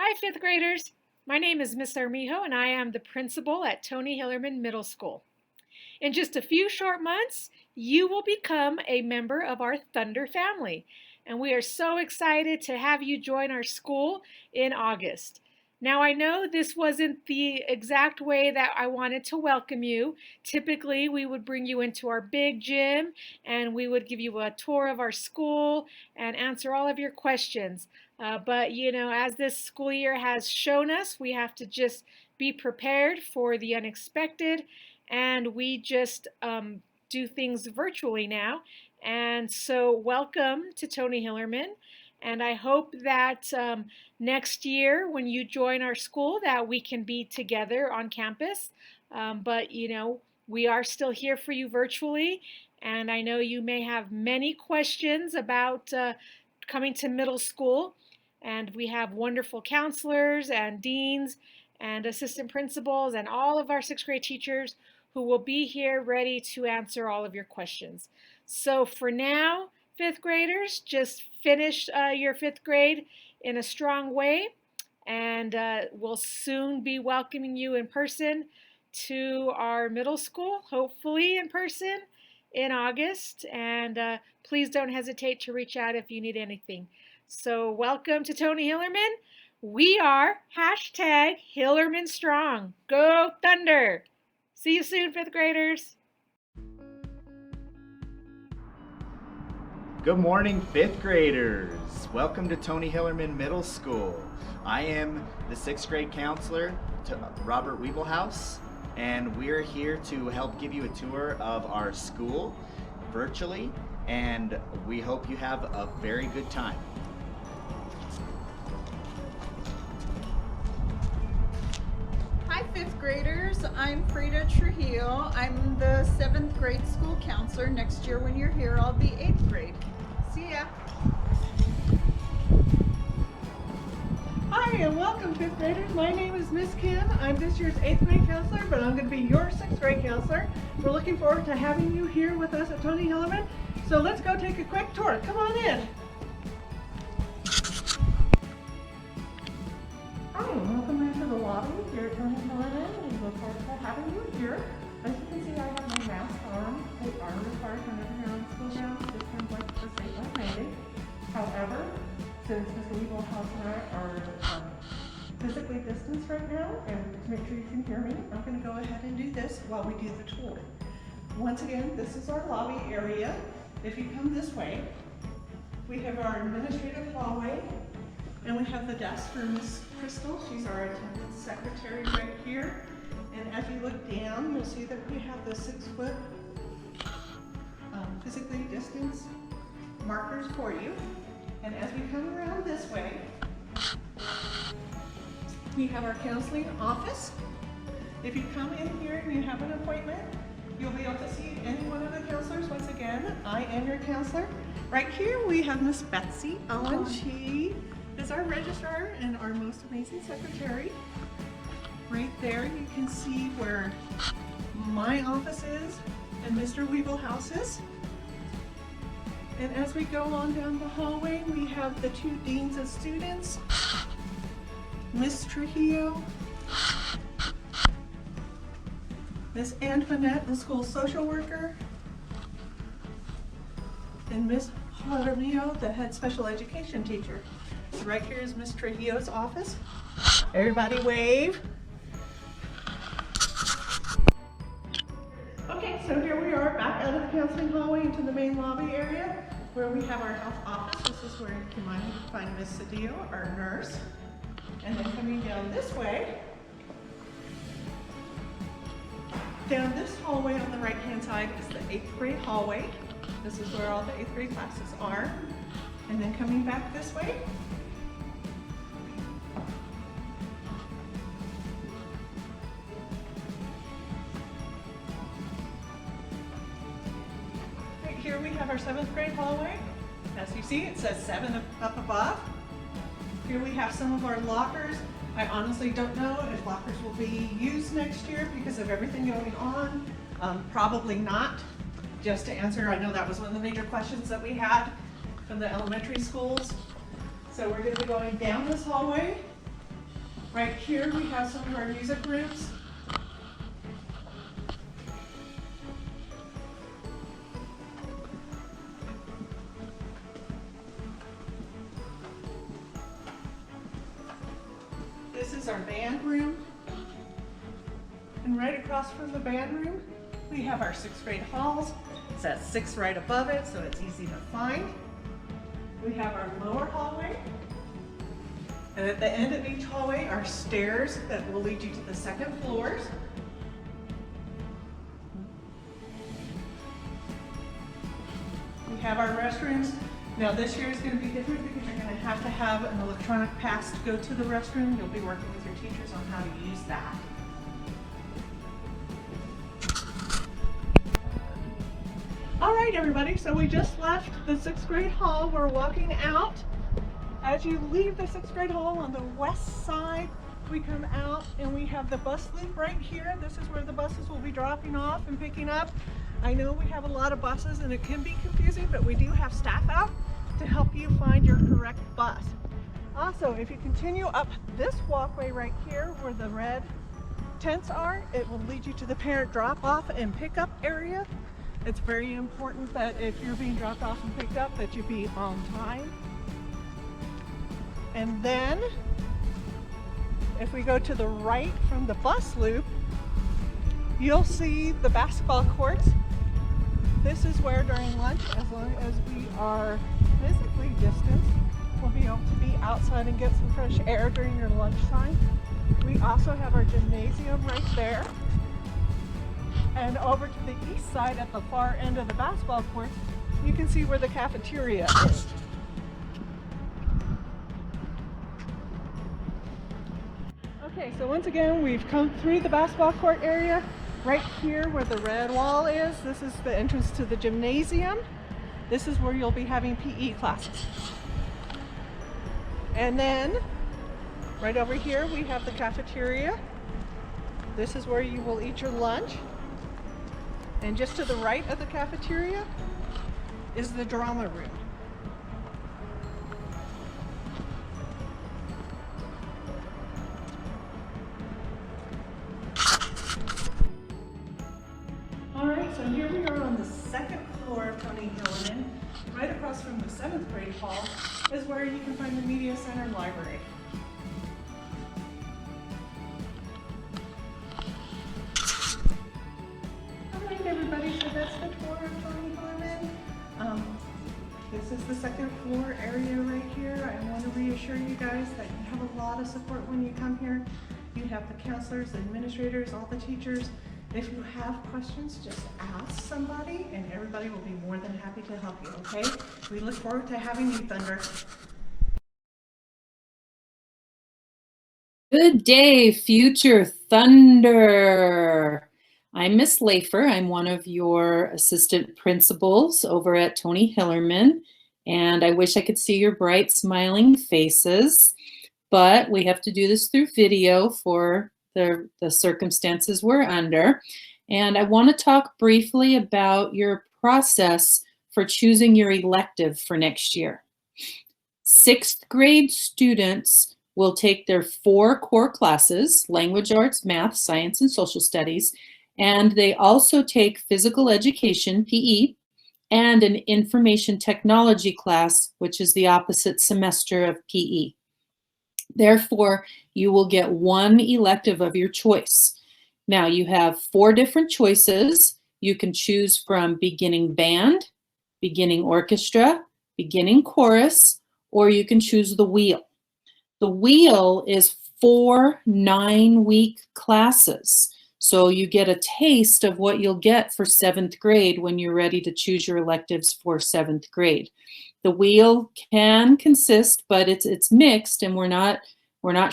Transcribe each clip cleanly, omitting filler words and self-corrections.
Hi, fifth graders. My name is Miss Armijo, and I am the principal at Tony Hillerman Middle School. In just a few short months, you will become a member of our Thunder family, and we are so excited to have you join our school in August. Now, I know this wasn't the exact way that I wanted to welcome you. Typically, we would bring you into our big gym and we would give you a tour of our school and answer all of your questions. But as this school year has shown us, we have to just be prepared for the unexpected, and we just do things virtually now. And so, welcome to Tony Hillerman. And I hope that next year, when you join our school, that we can be together on campus. But we are still here for you virtually, and I know you may have many questions about coming to middle school. And we have wonderful counselors and deans and assistant principals and all of our sixth grade teachers who will be here ready to answer all of your questions. So for now, fifth graders, just finish your fifth grade in a strong way, and we'll soon be welcoming you in person to our middle school, hopefully in person in August. And please don't hesitate to reach out if you need anything. So welcome to Tony Hillerman. We are #Hillerman Strong. Go Thunder! See you soon, fifth graders. Good morning, fifth graders. Welcome to Tony Hillerman Middle School. I am the sixth grade counselor, Robert Wiebelhaus, and we're here to help give you a tour of our school virtually, and we hope you have a very good time. Hi, fifth graders. I'm Frida Trujillo. I'm the 7th grade school counselor. Next year when you're here, I'll be 8th grade. See ya. Hi and welcome, fifth graders. My name is Miss Kim. I'm this year's 8th grade counselor, but I'm going to be your 6th grade counselor. We're looking forward to having you here with us at Tony Hillerman. So let's go take a quick tour. Come on in. Hi, and welcome into the lobby here at Tony Hillerman. We look forward to having you here. As you can see, I have my mask on. We are required whenever you're on school grounds. This comes like the statewide mandate. However, since Mr. Wiebelhaus and I are physically distanced right now, and to make sure you can hear me, I'm going to go ahead and do this while we do the tour. Once again, this is our lobby area. If you come this way, we have our administrative hallway, and we have the desk for Miss Crystal. She's our attendance secretary right here. And as you look down, you'll see that we have the 6-foot physically distanced markers for you. And as we come around this way, we have our counseling office. If you come in here and you have an appointment, you'll be able to see any one of the counselors. Once again, I am your counselor. Right here we have Miss Betsy Owen. She is our registrar and our most amazing secretary. Right there you can see where my office is and Mr. Wiebelhaus's. And as we go on down the hallway, we have the 2 deans of students, Miss Trujillo, Miss Antoinette, the school social worker, and Miss Jaramillo, the head special education teacher. So right here is Miss Trujillo's office. Everybody wave. Okay, so here we are back out of the counseling hallway into the main lobby area where we have our health office. This is where you can find Miss Cedillo, our nurse. And then coming down this way, down this hallway on the right-hand side is the 8th grade hallway. This is where all the 8th grade classes are. And then coming back this way, right here we have our 7th grade hallway. As you see, it says 7 up above. Here we have some of our lockers. I honestly don't know if lockers will be used next year because of everything going on. Probably not. Just to answer, I know that was one of the major questions that we had from the elementary schools. So we're going to be going down this hallway Right here we have some of our music rooms. This is our band room. And right across from the band room, we have our 6th grade halls. It's at 6 right above it, so it's easy to find. We have our lower hallway. And at the end of each hallway are stairs that will lead you to the 2nd floors. We have our restrooms. Now this year is going to be different because you're going to have an electronic pass to go to the restroom. You'll be working with your teachers on how to use that. All right, everybody, so we just left the 6th grade hall. We're walking out. As you leave the 6th grade hall on the west side, we come out and we have the bus loop right here. This is where the buses will be dropping off and picking up. I know we have a lot of buses and it can be confusing, but we do have staff out to help you find your correct bus. Also, if you continue up this walkway right here where the red tents are, it will lead you to the parent drop-off and pickup area. It's very important that if you're being dropped off and picked up that you be on time. And then if we go to the right from the bus loop, you'll see the basketball courts. This is where during lunch, as long as we are physically distanced, we'll be able to be outside and get some fresh air during your lunchtime. We also have our gymnasium right there. And over to the east side at the far end of the basketball courts, you can see where the cafeteria is. Okay, so once again, we've come through the basketball court area. Right here where the red wall is, this is the entrance to the gymnasium. This is where you'll be having PE classes. And then, right over here, we have the cafeteria. This is where you will eat your lunch. And just to the right of the cafeteria is the drama room. All right, so here we are on the 2nd floor of Tony Hillerman. Right across from the 7th grade hall is where you can find the Media Center Library. Everybody, so that's the tour of Tony Hillerman. This is the 2nd floor area right here. I want to reassure you guys that you have a lot of support when you come here. You have the counselors, the administrators, all the teachers. If you have questions, just ask somebody and everybody will be more than happy to help you, okay? We look forward to having you, Thunder. Good day, future Thunder. I'm Miss Lafer. I'm one of your assistant principals over at Tony Hillerman, and I wish I could see your bright smiling faces, but we have to do this through video for the circumstances we're under. And I want to talk briefly about your process for choosing your elective for next year. 6th grade students will take their 4 core classes: language arts, math, science, and social studies. And they also take physical education, PE, and an information technology class, which is the opposite semester of PE. Therefore, you will get 1 elective of your choice. Now, you have 4 different choices. You can choose from beginning band, beginning orchestra, beginning chorus, or you can choose the wheel. The wheel is 4 9-week classes. So you get a taste of what you'll get for 7th grade when you're ready to choose your electives for 7th grade. The wheel can consist, but it's mixed, and we're not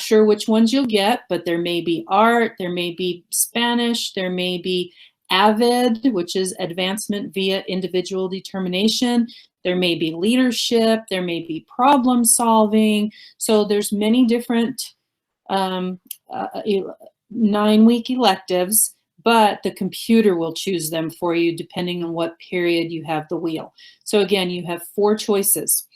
sure which ones you'll get, but there may be art, there may be Spanish, there may be AVID, which is advancement via individual determination. There may be leadership, there may be problem solving. So there's many different 9-week electives, but the computer will choose them for you depending on what period you have the wheel. So again, you have 4 choices.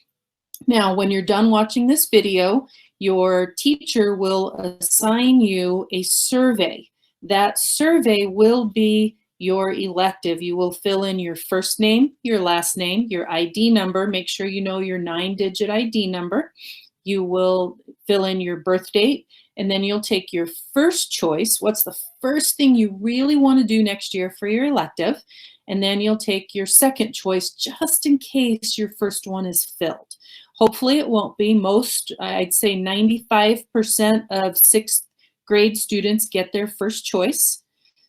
Now, when you're done watching this video, your teacher will assign you a survey. That survey will be your elective. You will fill in your first name, your last name, your ID number. Make sure you know your 9-digit ID number. You will fill in your birth date, and then you'll take your first choice. What's the first thing you really want to do next year for your elective? And then you'll take your second choice just in case your first one is filled. Hopefully it won't be. Most, I'd say 95% of sixth grade students get their first choice.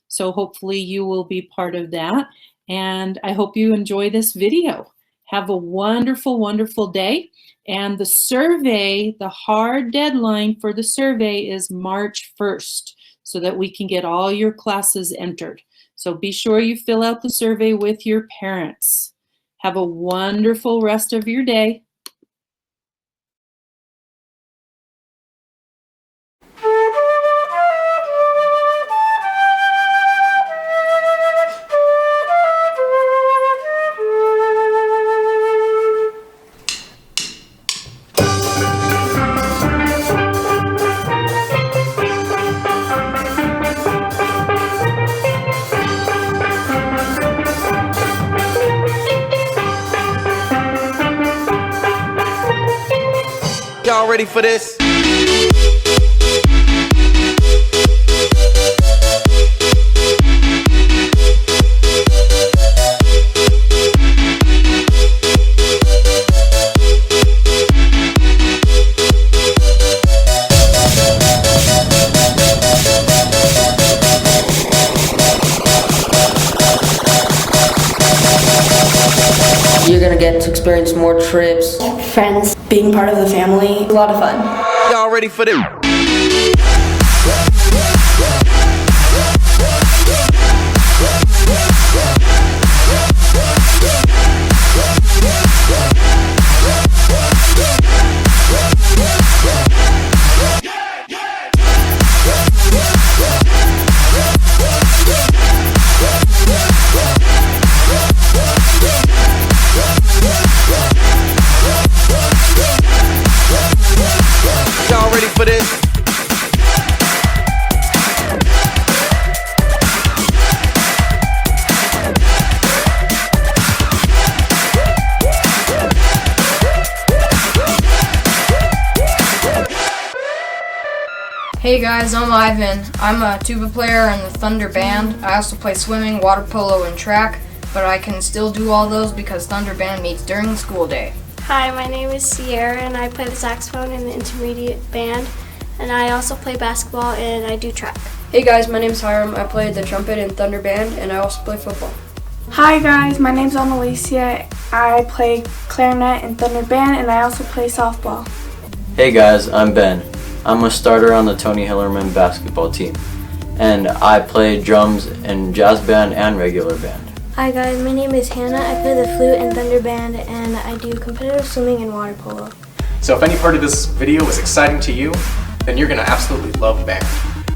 So hopefully you will be part of that. And I hope you enjoy this video. Have a wonderful, wonderful day. And the survey, the hard deadline for the survey is March 1st, so that we can get all your classes entered. So be sure you fill out the survey with your parents. Have a wonderful rest of your day. Y'all ready for this? You're gonna get to experience more trips, friends, being part of the family, a lot of fun. Y'all ready for this? Y'all ready for this? Hey guys, I'm Ivan. I'm a tuba player in the Thunder Band. I also play swimming, water polo, and track, but I can still do all those because Thunder Band meets during the school day. Hi, my name is Sierra and I play the saxophone in the intermediate band, and I also play basketball and I do track. Hey guys, my name is Hiram. I play the trumpet in Thunder Band and I also play football. Hi guys, my name's Annalicia. I play clarinet in Thunder Band and I also play softball. Hey guys, I'm Ben. I'm a starter on the Tony Hillerman basketball team, and I play drums in jazz band and regular band. Hi guys, my name is Hannah. I play the flute in Thunder Band and I do competitive swimming and water polo. So if any part of this video was exciting to you, then you're going to absolutely love band.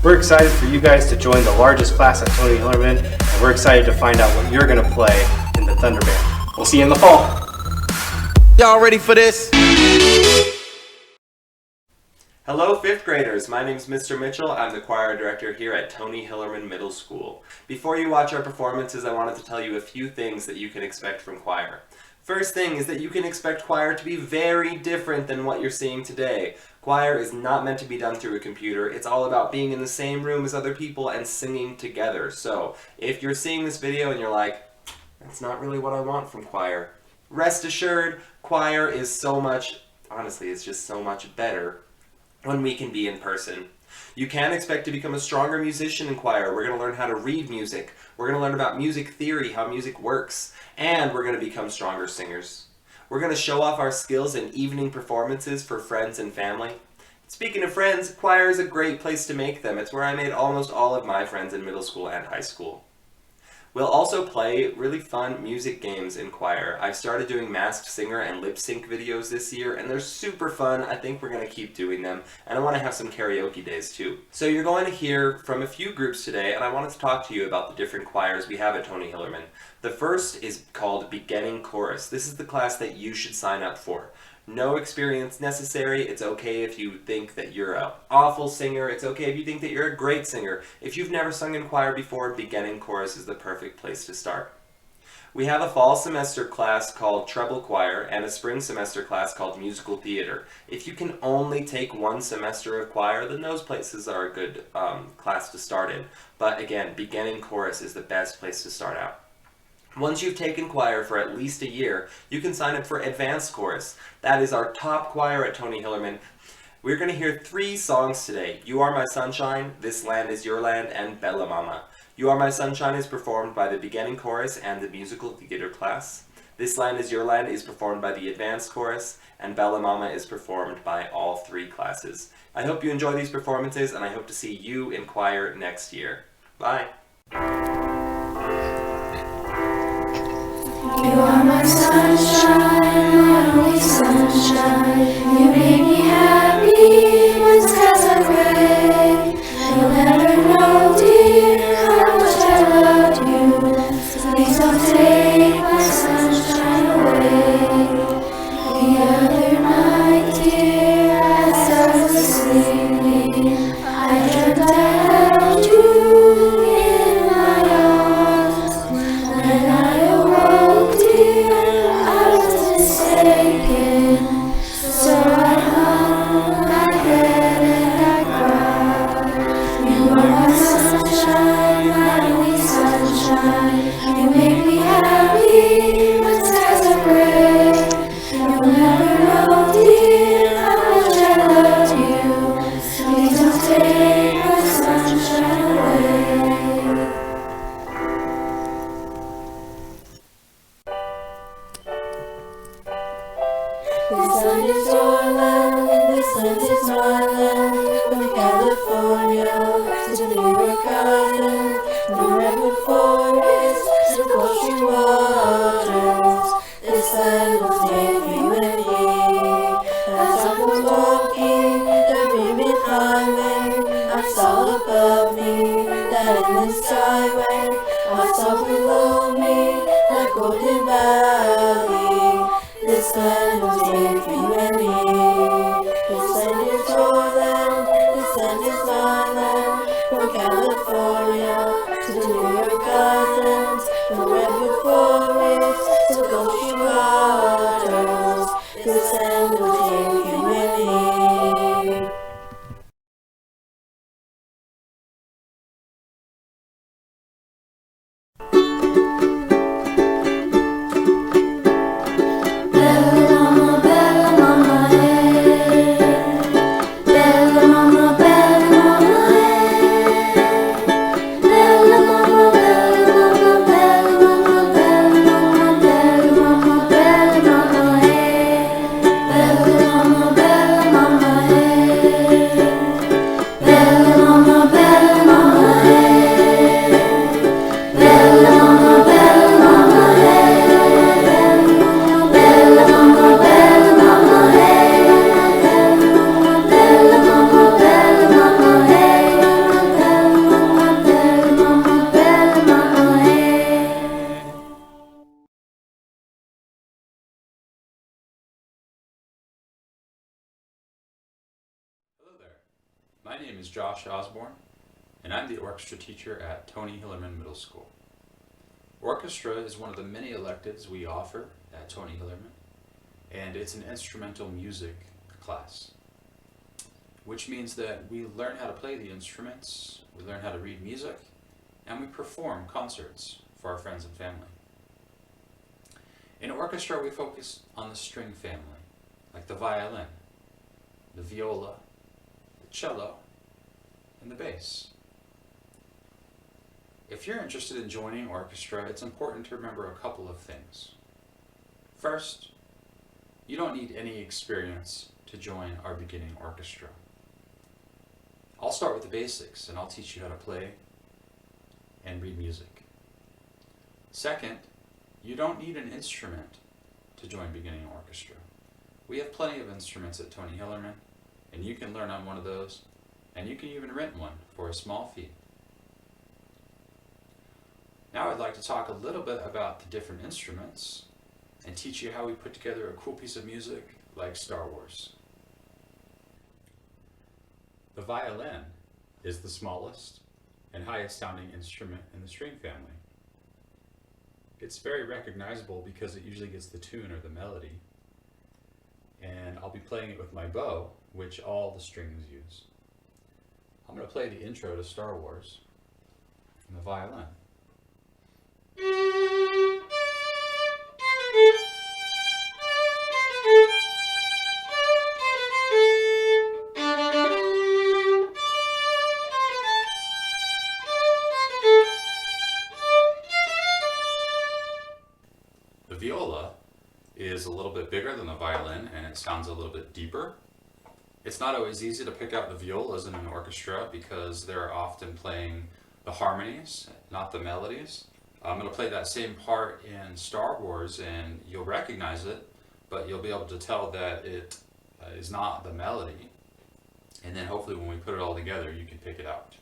We're excited for you guys to join the largest class at Tony Hillerman, and we're excited to find out what you're going to play in the Thunder Band. We'll see you in the fall. Y'all ready for this? Hello 5th graders, my name's Mr. Mitchell. I'm the choir director here at Tony Hillerman Middle School. Before you watch our performances, I wanted to tell you a few things that you can expect from choir. First thing is that you can expect choir to be very different than what you're seeing today. Choir is not meant to be done through a computer. It's all about being in the same room as other people and singing together. So if you're seeing this video and you're like, that's not really what I want from choir, rest assured, choir is so much, honestly, it's just so much better when we can be in person. You can expect to become a stronger musician in choir. We're going to learn how to read music. We're going to learn about music theory, how music works, and we're going to become stronger singers. We're going to show off our skills in evening performances for friends and family. Speaking of friends, choir is a great place to make them. It's where I made almost all of my friends in middle school and high school. We'll also play really fun music games in choir. I've started doing masked singer and lip sync videos this year, and they're super fun. I think we're going to keep doing them, and I want to have some karaoke days too. So you're going to hear from a few groups today, and I wanted to talk to you about the different choirs we have at Tony Hillerman. The first is called Beginning Chorus. This is the class that you should sign up for. No experience necessary. It's okay if you think that you're an awful singer. It's okay if you think that you're a great singer. If you've never sung in choir before, beginning chorus is the perfect place to start. We have a fall semester class called treble choir and a spring semester class called musical theater. If you can only take one semester of choir, then those places are a good class to start in. But again, beginning chorus is the best place to start out. Once you've taken choir for at least a year, you can sign up for advanced chorus. That is our top choir at Tony Hillerman. We're going to hear 3 songs today. You Are My Sunshine, This Land Is Your Land, and Bella Mama. You Are My Sunshine is performed by the beginning chorus and the musical theater class. This Land Is Your Land is performed by the advanced chorus, and Bella Mama is performed by all 3 classes. I hope you enjoy these performances, and I hope to see you in choir next year. Bye! You are my sunshine, my only sunshine. You make me happy when skies are gray. You'll never know, dear, how much I love you. Please don't take my sunshine away. The other night, dear, as I was sleeping, I dreamt I held you in my arms. When I awoke, dear, I was mistaken. So I hung my head and I cried. You are my sunshine, my only sunshine. You make me happy when skies are gray. You'll never know, dear, how much I love you. Please don't take my sunshine away. This land is your land, this land is my land. From California to New York Island, from Redwood Forest to Gulf waters. This land will take you and me. As I was walking the Ribbon Highway, I saw above me that endless skyway. I saw below me that golden valley. This land will take you and me. This land is your land, this land is my land. From California to New York Islands, from Redwood Forest to Gulf waters. This land will take you and me. My name is Josh Osborne, and I'm the orchestra teacher at Tony Hillerman Middle School. Orchestra is one of the many electives we offer at Tony Hillerman, and it's an instrumental music class, which means that we learn how to play the instruments, we learn how to read music, and we perform concerts for our friends and family. In orchestra, we focus on the string family, like the violin, the viola, the cello, and the bass. If you're interested in joining orchestra, it's important to remember a couple of things. First, you don't need any experience to join our beginning orchestra. I'll start with the basics and I'll teach you how to play and read music. Second, you don't need an instrument to join beginning orchestra. We have plenty of instruments at Tony Hillerman, and you can learn on one of those, and you can even rent one for a small fee. Now I'd like to talk a little bit about the different instruments and teach you how we put together a cool piece of music like Star Wars. The violin is the smallest and highest sounding instrument in the string family. It's very recognizable because it usually gets the tune or the melody. And I'll be playing it with my bow, which all the strings use. I'm going to play the intro to Star Wars on the violin. The viola is a little bit bigger than the violin and it sounds a little bit deeper. It's not always easy to pick out the violas in an orchestra because they're often playing the harmonies, not the melodies. I'm going to play that same part in Star Wars and you'll recognize it, but you'll be able to tell that it is not the melody. And then hopefully when we put it all together, you can pick it out.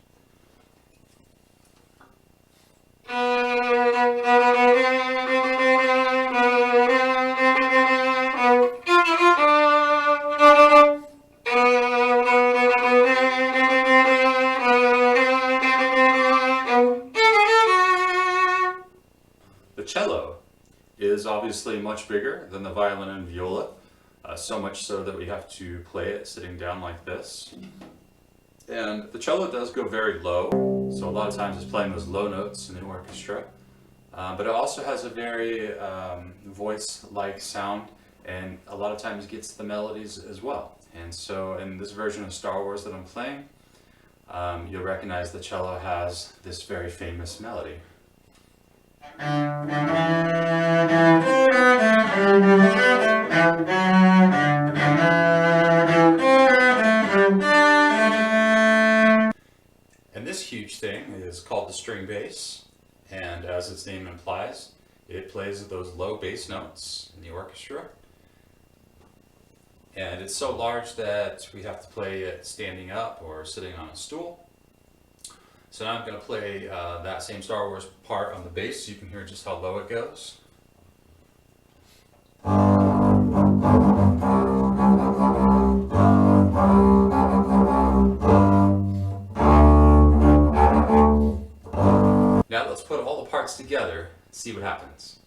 The cello is obviously much bigger than the violin and viola, so much so that we have to play it sitting down like this. And the cello does go very low, so a lot of times it's playing those low notes in the orchestra. But it also has a very voice-like sound, and a lot of times gets the melodies as well. And so in this version of Star Wars that I'm playing, you'll recognize the cello has this very famous melody. And this huge thing is called the string bass, and as its name implies, it plays those low bass notes in the orchestra. And it's so large that we have to play it standing up or sitting on a stool. So now I'm going to play that same Star Wars part on the bass so you can hear just how low it goes. Now let's put all the parts together and see what happens.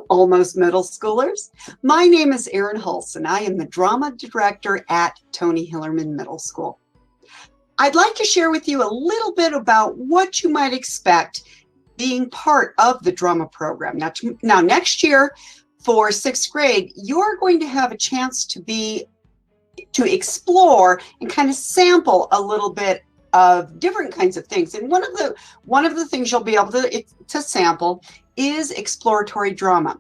Almost middle schoolers. My name is Erin Hulson. I am the drama director at Tony Hillerman Middle School. I'd like to share with you a little bit about what you might expect being part of the drama program. Now next year for 6th grade, you're going to have a chance to explore and kind of sample a little bit of different kinds of things. And one of the things you'll be able to sample is exploratory drama.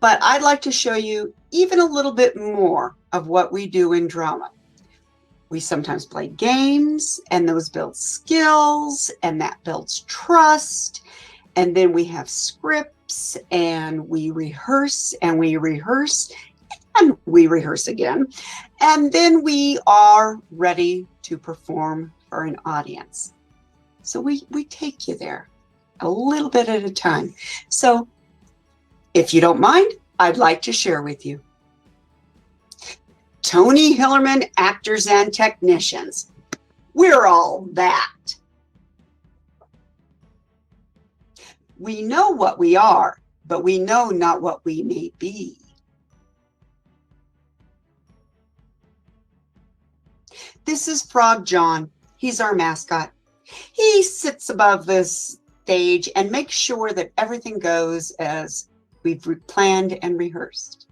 But I'd like to show you even a little bit more of what we do in drama. We sometimes play games, and those build skills, and that builds trust. And then we have scripts, and we rehearse, and we rehearse, and we rehearse again. And then we are ready to perform for an audience. So we take you there a little bit at a time. So if you don't mind, I'd like to share with you. Tony Hillerman Actors and Technicians. We're all that. We know what we are, but we know not what we may be. This is Frog John. He's our mascot. He sits above this stage and makes sure that everything goes as we've planned and rehearsed.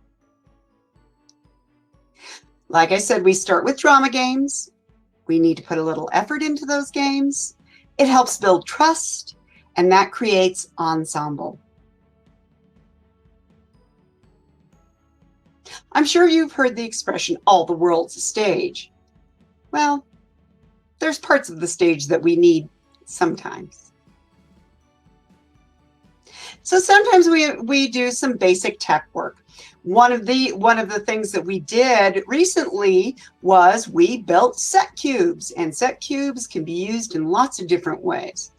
Like I said, we start with drama games. We need to put a little effort into those games. It helps build trust, and that creates ensemble. I'm sure you've heard the expression, all the world's a stage. Well, there's parts of the stage that we need sometimes. So sometimes we do some basic tech work. One of the things that we did recently was we built set cubes, and set cubes can be used in lots of different ways.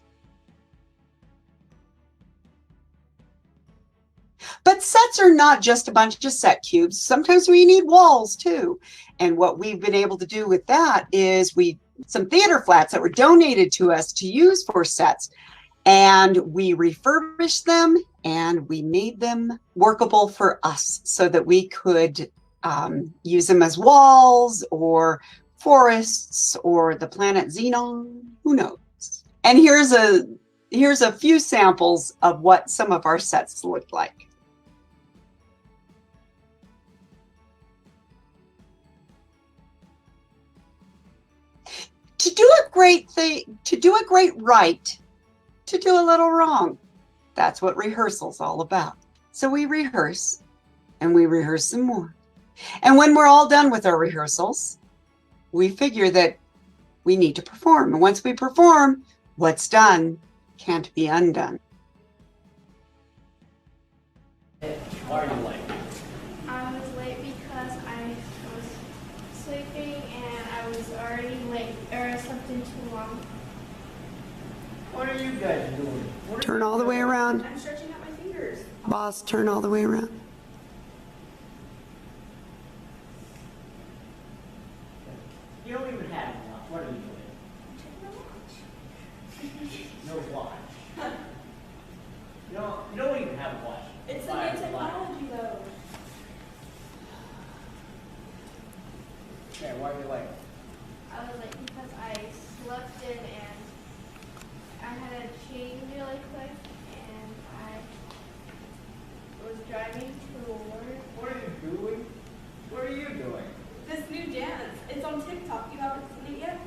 But sets are not just a bunch of set cubes. Sometimes we need walls too. And what we've been able to do with that is some theater flats that were donated to us to use for sets. And we refurbished them and we made them workable for us so that we could use them as walls or forests or the planet Xenon, who knows. And here's a few samples of what some of our sets look like. To do a great thing, to do a great right, to do a little wrong. That's what rehearsal's all about. So we rehearse and we rehearse some more. And when we're all done with our rehearsals, we figure that we need to perform. And once we perform, what's done can't be undone. Why are you late? I was late because I was sleeping and I was already late, or I slept in too long. What are you guys doing? Turn all the way around. I'm stretching out my fingers. Boss, turn all the way around. You don't even have a watch. What are you doing? No watch. You don't even have a watch. It's the new technology though. Okay, why are you late? I was late because I slept in and I had to change really quick and I was driving to work. What are you doing? What are you doing? This new dance, it's on TikTok. You haven't seen it yet?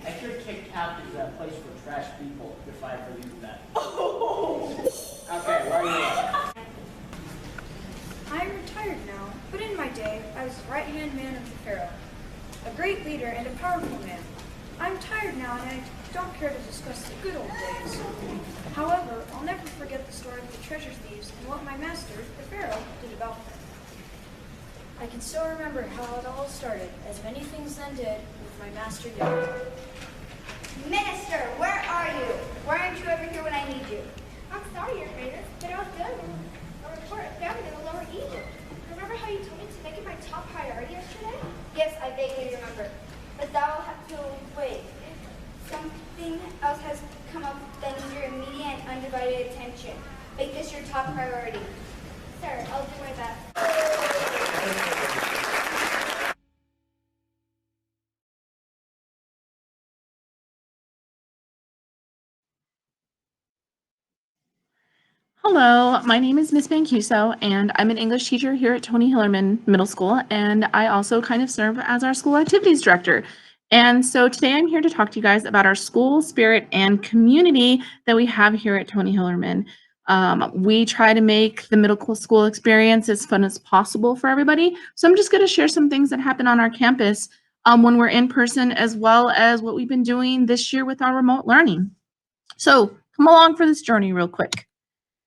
I sure TikTok is a place for trash people if I ever use that. Okay, why are you late? I am retired now, but in my day, I was the right-hand man of the Pharaoh, a great leader and a powerful man. I'm tired now, and I don't care to discuss the good old days. However, I'll never forget the story of the treasure thieves and what my master, the Pharaoh, did about them. I can still remember how it all started, as many things then did with my master young. Minister, where are you? Why aren't you over here when I need you? I'm sorry, Your Highness, but I was doing a report found in the Lower Egypt. Remember how you told me to make it my top priority yesterday? Yes, I vaguely remember. But thou will have to wait. Something else has come up that needs your immediate and undivided attention. Make this your top priority. Sir, I'll do my best. Hello, my name is Miss Mancuso, and I'm an English teacher here at Tony Hillerman Middle School, and I also kind of serve as our school activities director. And so today I'm here to talk to you guys about our school spirit and community that we have here at Tony Hillerman. We try to make the middle school experience as fun as possible for everybody. So I'm just going to share some things that happen on our campus when we're in person, as well as what we've been doing this year with our remote learning. So come along for this journey real quick.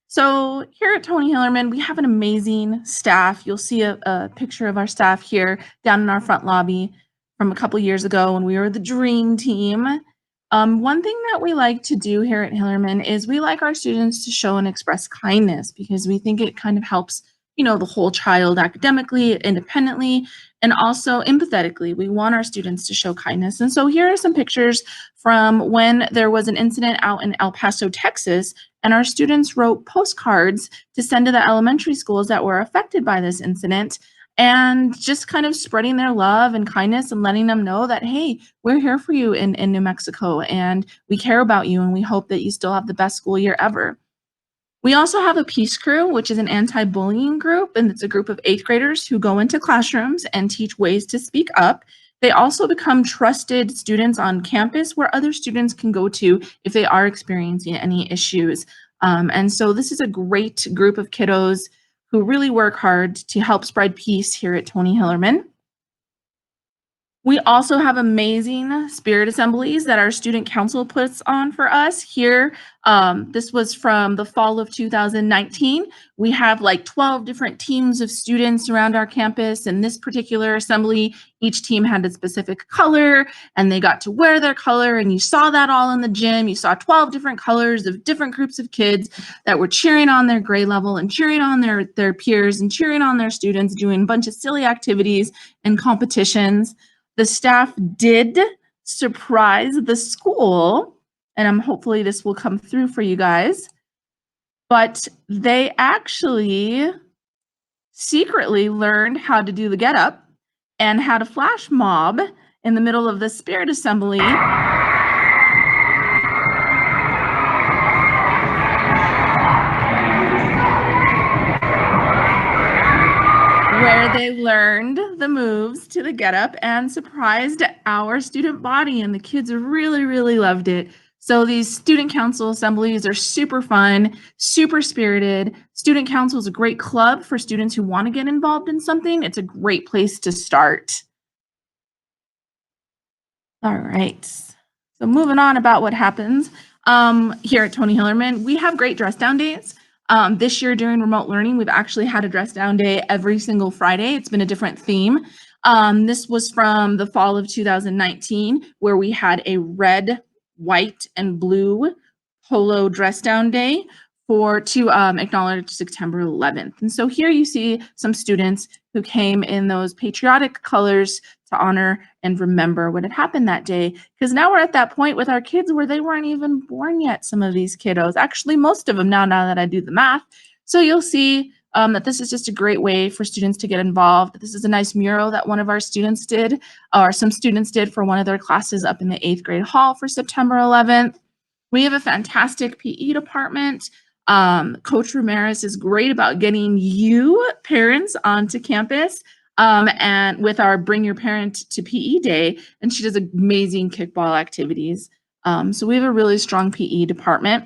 So here at Tony Hillerman, we have an amazing staff. You'll see a picture of our staff here down in our front lobby from a couple years ago when we were the dream team. One thing that we like to do here at Hillerman is we like our students to show and express kindness because we think it kind of helps, you know, the whole child academically, independently, and also empathetically. We want our students to show kindness. And so here are some pictures from when there was an incident out in El Paso, Texas, and our students wrote postcards to send to the elementary schools that were affected by this incident. and just kind of spreading their love and kindness and letting them know that, hey, we're here for you in New Mexico, and we care about you, and we hope that you still have the best school year ever. We also have a Peace Crew, which is an anti-bullying group, and it's a group of 8th graders who go into classrooms and teach ways to speak up. They also become trusted students on campus where other students can go to if they are experiencing any issues. And so this is a great group of kiddos who really work hard to help spread peace here at Tony Hillerman. We also have amazing spirit assemblies that our student council puts on for us here. This was from the fall of 2019. We have like 12 different teams of students around our campus. And this particular assembly, each team had a specific color and they got to wear their color. And you saw that all in the gym. You saw 12 different colors of different groups of kids that were cheering on their grade level and cheering on their peers and cheering on their students, doing a bunch of silly activities and competitions. The staff did surprise the school, and hopefully this will come through for you guys, but they actually secretly learned how to do the get up and how to flash mob in the middle of the spirit assembly. Where they learned the moves to the get up and surprised our student body, and the kids really, really loved it. So these student council assemblies are super fun, super spirited. Student council is a great club for students who want to get involved in something. It's a great place to start. All right, so moving on about what happens here at Tony Hillerman, we have great dress down days. This year during remote learning, we've actually had a dress down day every single Friday. It's been a different theme. This was from the fall of 2019, where we had a red, white, and blue polo dress down day to acknowledge September 11th. And so here you see some students who came in those patriotic colors to honor and remember what had happened that day. Because now we're at that point with our kids where they weren't even born yet, some of these kiddos. Actually, most of them now that I do the math. So you'll see that this is just a great way for students to get involved. This is a nice mural that one of our students did, or some students did for one of their classes up in the 8th grade hall for September 11th. We have a fantastic PE department. Coach Ramirez is great about getting you parents onto campus and with our Bring Your Parent to PE Day, and she does amazing kickball activities. So we have a really strong PE department.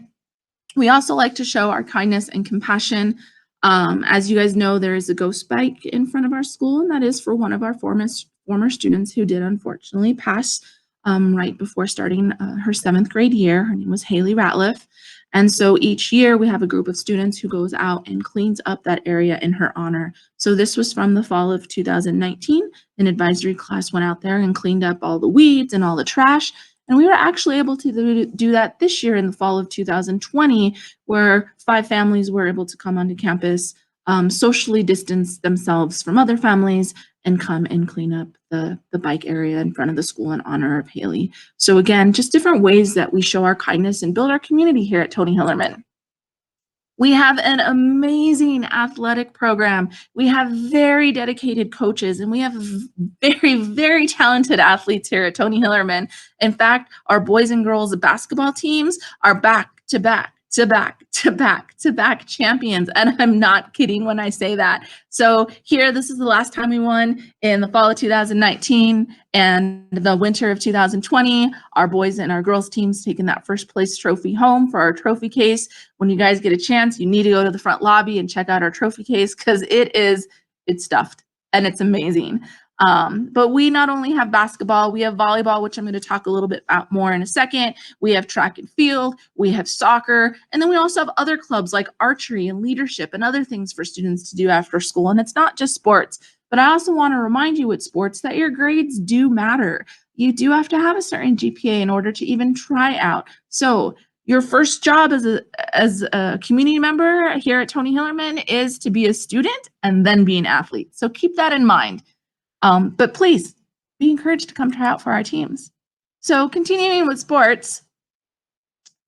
We also like to show our kindness and compassion. As you guys know, there is a ghost bike in front of our school, and that is for one of our former students who did unfortunately pass right before starting her 7th grade year. Her name was Haley Ratliff. And so each year we have a group of students who goes out and cleans up that area in her honor. So this was from the fall of 2019. An advisory class went out there and cleaned up all the weeds and all the trash. And we were actually able to do that this year in the fall of 2020, where 5 families were able to come onto campus, socially distance themselves from other families, and come and clean up the bike area in front of the school in honor of Haley. So again, just different ways that we show our kindness and build our community here at Tony Hillerman. We have an amazing athletic program. We have very dedicated coaches, and we have very, very talented athletes here at Tony Hillerman. In fact, our boys and girls basketball teams are back-to-back champions. And I'm not kidding when I say that. So here, this is the last time we won in the fall of 2019 and the winter of 2020. Our boys and our girls teams taking that first place trophy home for our trophy case. When you guys get a chance, you need to go to the front lobby and check out our trophy case because it's stuffed and it's amazing. But we not only have basketball, we have volleyball, which I'm going to talk a little bit about more in a second. We have track and field, we have soccer, and then we also have other clubs like archery and leadership and other things for students to do after school. And it's not just sports, but I also want to remind you with sports that your grades do matter. You do have to have a certain GPA in order to even try out. So your first job as a community member here at Tony Hillerman is to be a student and then be an athlete. So keep that in mind. But please be encouraged to come try out for our teams. So continuing with sports,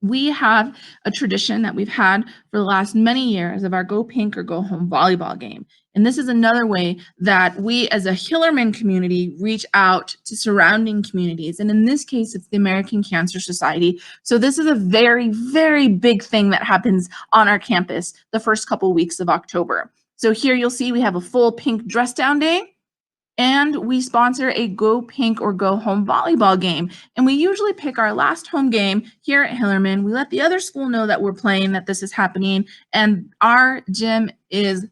we have a tradition that we've had for the last many years of our Go Pink or Go Home volleyball game. And this is another way that we as a Hillerman community reach out to surrounding communities. And in this case, it's the American Cancer Society. So this is a very, very big thing that happens on our campus the first couple weeks of October. So here you'll see we have a full pink dress down day. And we sponsor a Go Pink or Go Home volleyball game. And we usually pick our last home game here at Hillerman. We let the other school know that we're playing, that this is happening. And our gym is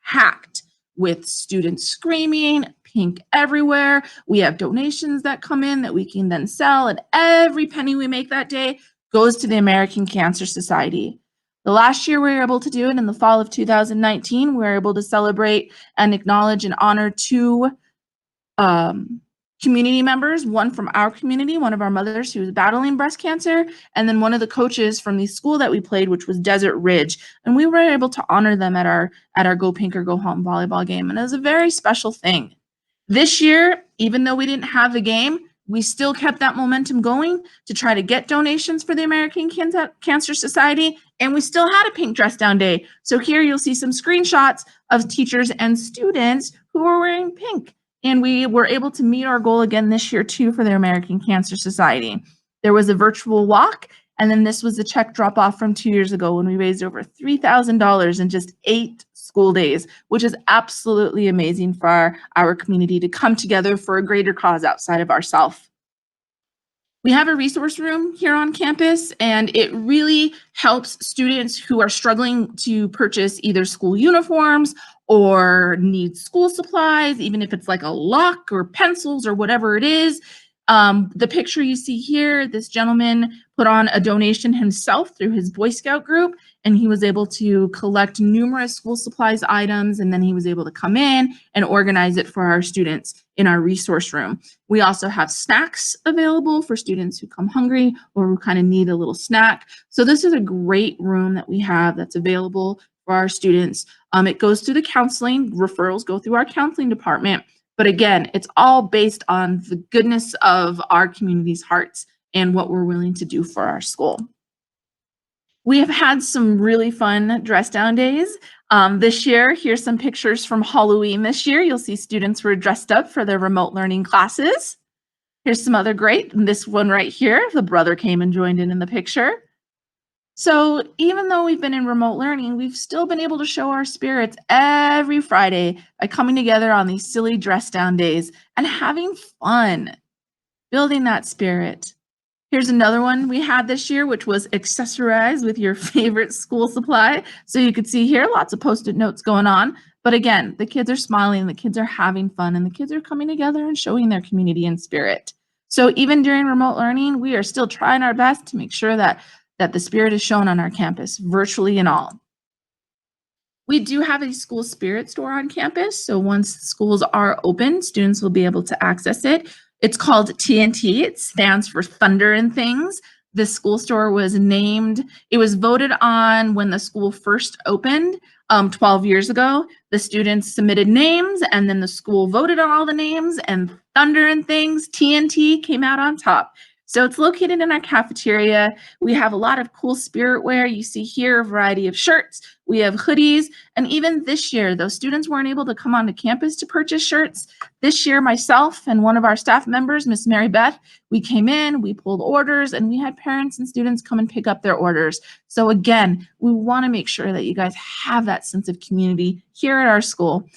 packed with students screaming, pink everywhere. We have donations that come in that we can then sell. And every penny we make that day goes to the American Cancer Society. The last year we were able to do it in the fall of 2019. We were able to celebrate and acknowledge and honor two community members, one from our community, one of our mothers who was battling breast cancer, and then one of the coaches from the school that we played, which was Desert Ridge. And we were able to honor them at our Go Pink or Go Home volleyball game. And it was a very special thing. This year, even though we didn't have the game, we still kept that momentum going to try to get donations for the American Cancer Society, and we still had a pink dress down day. So here you'll see some screenshots of teachers and students who were wearing pink. And we were able to meet our goal again this year too for the American Cancer Society. There was a virtual walk, and then this was the check drop off from 2 years ago when we raised over $3,000 in just 8 school days, which is absolutely amazing for our community to come together for a greater cause outside of ourselves. We have a resource room here on campus, and it really helps students who are struggling to purchase either school uniforms or need school supplies, even if it's like a lock or pencils or whatever it is. The picture you see here, this gentleman put on a donation himself through his Boy Scout group, and he was able to collect numerous school supplies items, and then he was able to come in and organize it for our students in our resource room. We also have snacks available for students who come hungry or who kind of need a little snack. So this is a great room that we have that's available for our students. It goes through the counseling, referrals go through our counseling department. But again, it's all based on the goodness of our community's hearts and what we're willing to do for our school. We have had some really fun dress down days. This year, here's some pictures from Halloween this year. You'll see students were dressed up for their remote learning classes. Here's some other great, this one right here, the brother came and joined in the picture. So even though we've been in remote learning, we've still been able to show our spirits every Friday by coming together on these silly dress down days and having fun, building that spirit. Here's another one we had this year, which was accessorize with your favorite school supply. So you could see here, lots of Post-it notes going on. But again, the kids are smiling, the kids are having fun, and the kids are coming together and showing their community and spirit. So even during remote learning, we are still trying our best to make sure that the spirit is shown on our campus, virtually and all. We do have a school spirit store on campus, so once schools are open, students will be able to access it. It's called TNT. It stands for Thunder and Things. The school store was named, it was voted on when the school first opened 12 years ago. The students submitted names, and then the school voted on all the names, and Thunder and Things, TNT, came out on top. So it's located in our cafeteria. We have a lot of cool spirit wear. You see here a variety of shirts. We have hoodies. And even this year, those students weren't able to come onto campus to purchase shirts. This year, myself and one of our staff members, Miss Mary Beth, we came in, we pulled orders, and we had parents and students come and pick up their orders. So again, we want to make sure that you guys have that sense of community here at our school.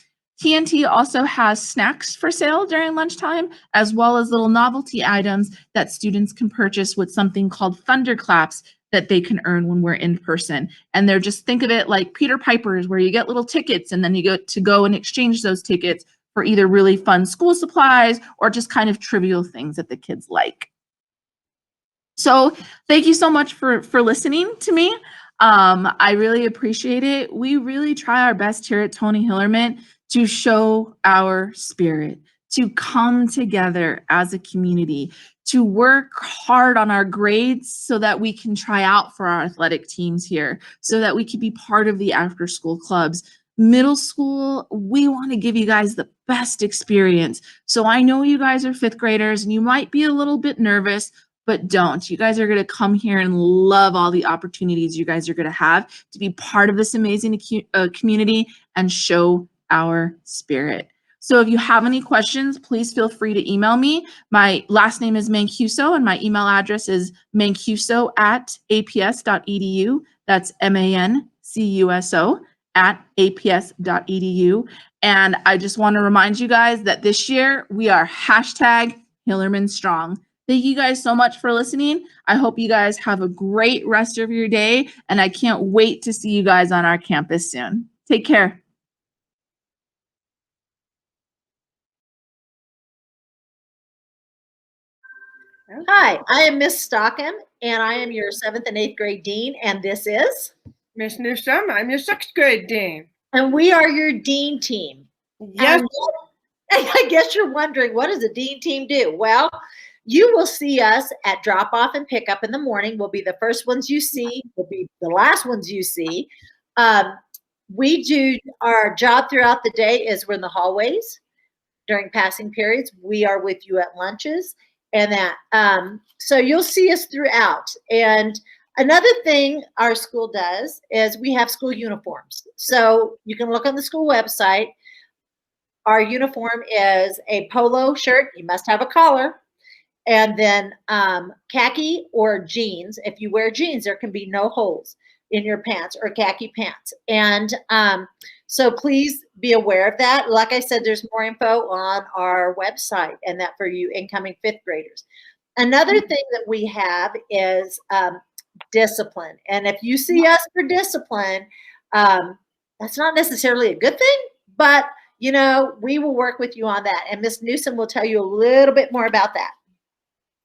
TNT also has snacks for sale during lunchtime, as well as little novelty items that students can purchase with something called Thunderclaps that they can earn when we're in person. And they're just, think of it like Peter Piper's, where you get little tickets and then you get to go and exchange those tickets for either really fun school supplies or just kind of trivial things that the kids like. So thank you so much for listening to me. I really appreciate it. We really try our best here at Tony Hillerman to show our spirit, to come together as a community, to work hard on our grades so that we can try out for our athletic teams here, so that we can be part of the after school clubs. Middle school, we want to give you guys the best experience. So I know you guys are 5th graders and you might be a little bit nervous, but don't. You guys are going to come here and love all the opportunities you guys are going to have to be part of this amazing community and show our spirit. So if you have any questions, please feel free to email me. My last name is Mancuso, and my email address is mancuso@aps.edu. That's mancuso@aps.edu. And I just want to remind you guys that this year we are #Hillerman Strong. Thank you guys so much for listening. I hope you guys have a great rest of your day, and I can't wait to see you guys on our campus soon. Take care. Hi, I am Miss Stockham, and I am your 7th and 8th grade dean, and this is Miss Newsom. I'm your 6th grade dean. And we are your dean team. Yes. And I guess you're wondering, what does a dean team do? Well, you will see us at drop off and pick up in the morning. We'll be the first ones you see. We'll be the last ones you see. We do our job throughout the day is we're in the hallways during passing periods. We are with you at lunches and that. So you'll see us throughout. And another thing our school does is we have school uniforms. So you can look on the school website. Our uniform is a polo shirt. You must have a collar. And then khaki or jeans. If you wear jeans, there can be no holes in your pants or khaki pants. And so please be aware of that. Like I said, there's more info on our website and that for you incoming 5th graders. Another thing that we have is discipline. And if you see us for discipline, that's not necessarily a good thing, but you know, we will work with you on that. And Miss Newsom will tell you a little bit more about that.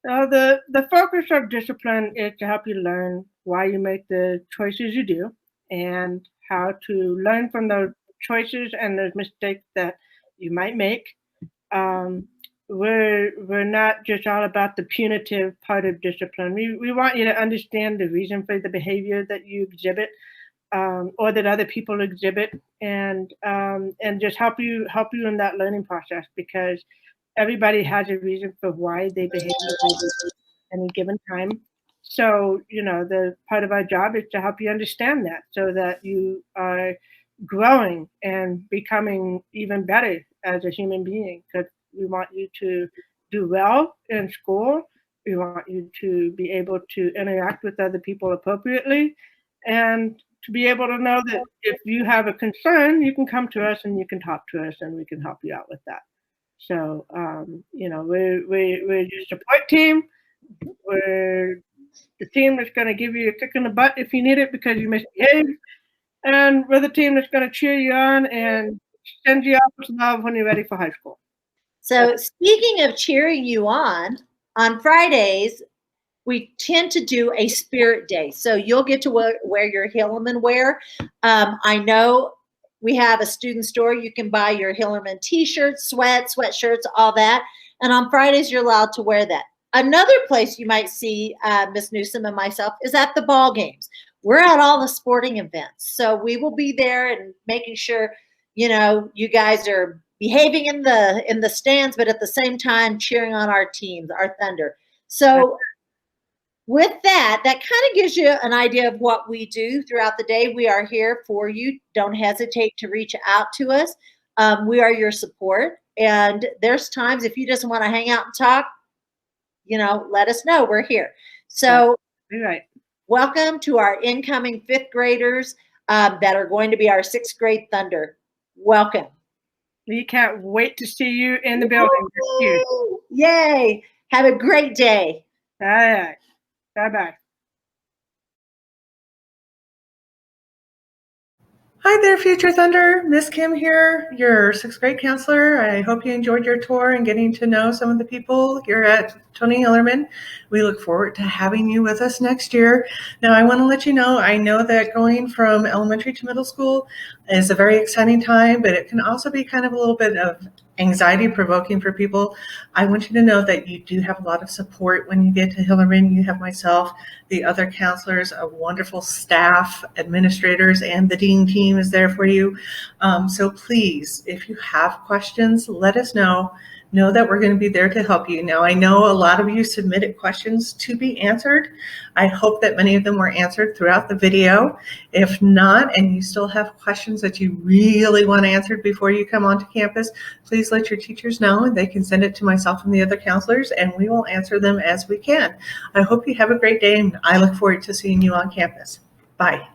So the focus of discipline is to help you learn why you make the choices you do and how to learn from those choices and those mistakes that you might make. We're not just all about the punitive part of discipline. We want you to understand the reason for the behavior that you exhibit or that other people exhibit, and just help you in that learning process, because everybody has a reason for why they behave at any given time. So, you know, the part of our job is to help you understand that so that you are growing and becoming even better as a human being, because we want you to do well in school. We want you to be able to interact with other people appropriately, and to be able to know that if you have a concern, you can come to us and you can talk to us and we can help you out with that. So, you know, we're your support team. We're the team that's going to give you a kick in the butt if you need it because you misbehaved. And we're the team that's going to cheer you on and send you out with love when you're ready for high school. So speaking of cheering you on Fridays, we tend to do a spirit day. So you'll get to wear your Hillerman wear. I know we have a student store. You can buy your Hillerman t-shirts, sweatshirts, all that. And on Fridays, you're allowed to wear that. Another place you might see Miss Newsom and myself is at the ball games. We're at all the sporting events. So we will be there and making sure, you know, you guys are behaving in the stands, but at the same time cheering on our teams, our Thunder. So with that kind of gives you an idea of what we do throughout the day. We are here for you. Don't hesitate to reach out to us. We are your support. And there's times if you just want to hang out and talk, you know, let us know. We're here. So right. Welcome to our incoming 5th graders that are going to be our 6th grade Thunder. Welcome. We can't wait to see you in the building. Yay. Have a great day. All right. Bye-bye. Hi there, Future Thunder. Miss Kim here, your 6th grade counselor. I hope you enjoyed your tour and getting to know some of the people here at Tony Hillerman. We look forward to having you with us next year. Now, I want to let you know, I know that going from elementary to middle school is a very exciting time, but it can also be kind of a little bit of anxiety provoking for people. I want you to know that you do have a lot of support when you get to Hillerman. You have myself, the other counselors, a wonderful staff, administrators, and the dean team is there for you. So please, if you have questions, let us know. know that we're going to be there to help you. Now, I know a lot of you submitted questions to be answered. I hope that many of them were answered throughout the video. If not, and you still have questions that you really want answered before you come onto campus, please let your teachers know, and they can send it to myself and the other counselors, and we will answer them as we can. I hope you have a great day, and I look forward to seeing you on campus. Bye.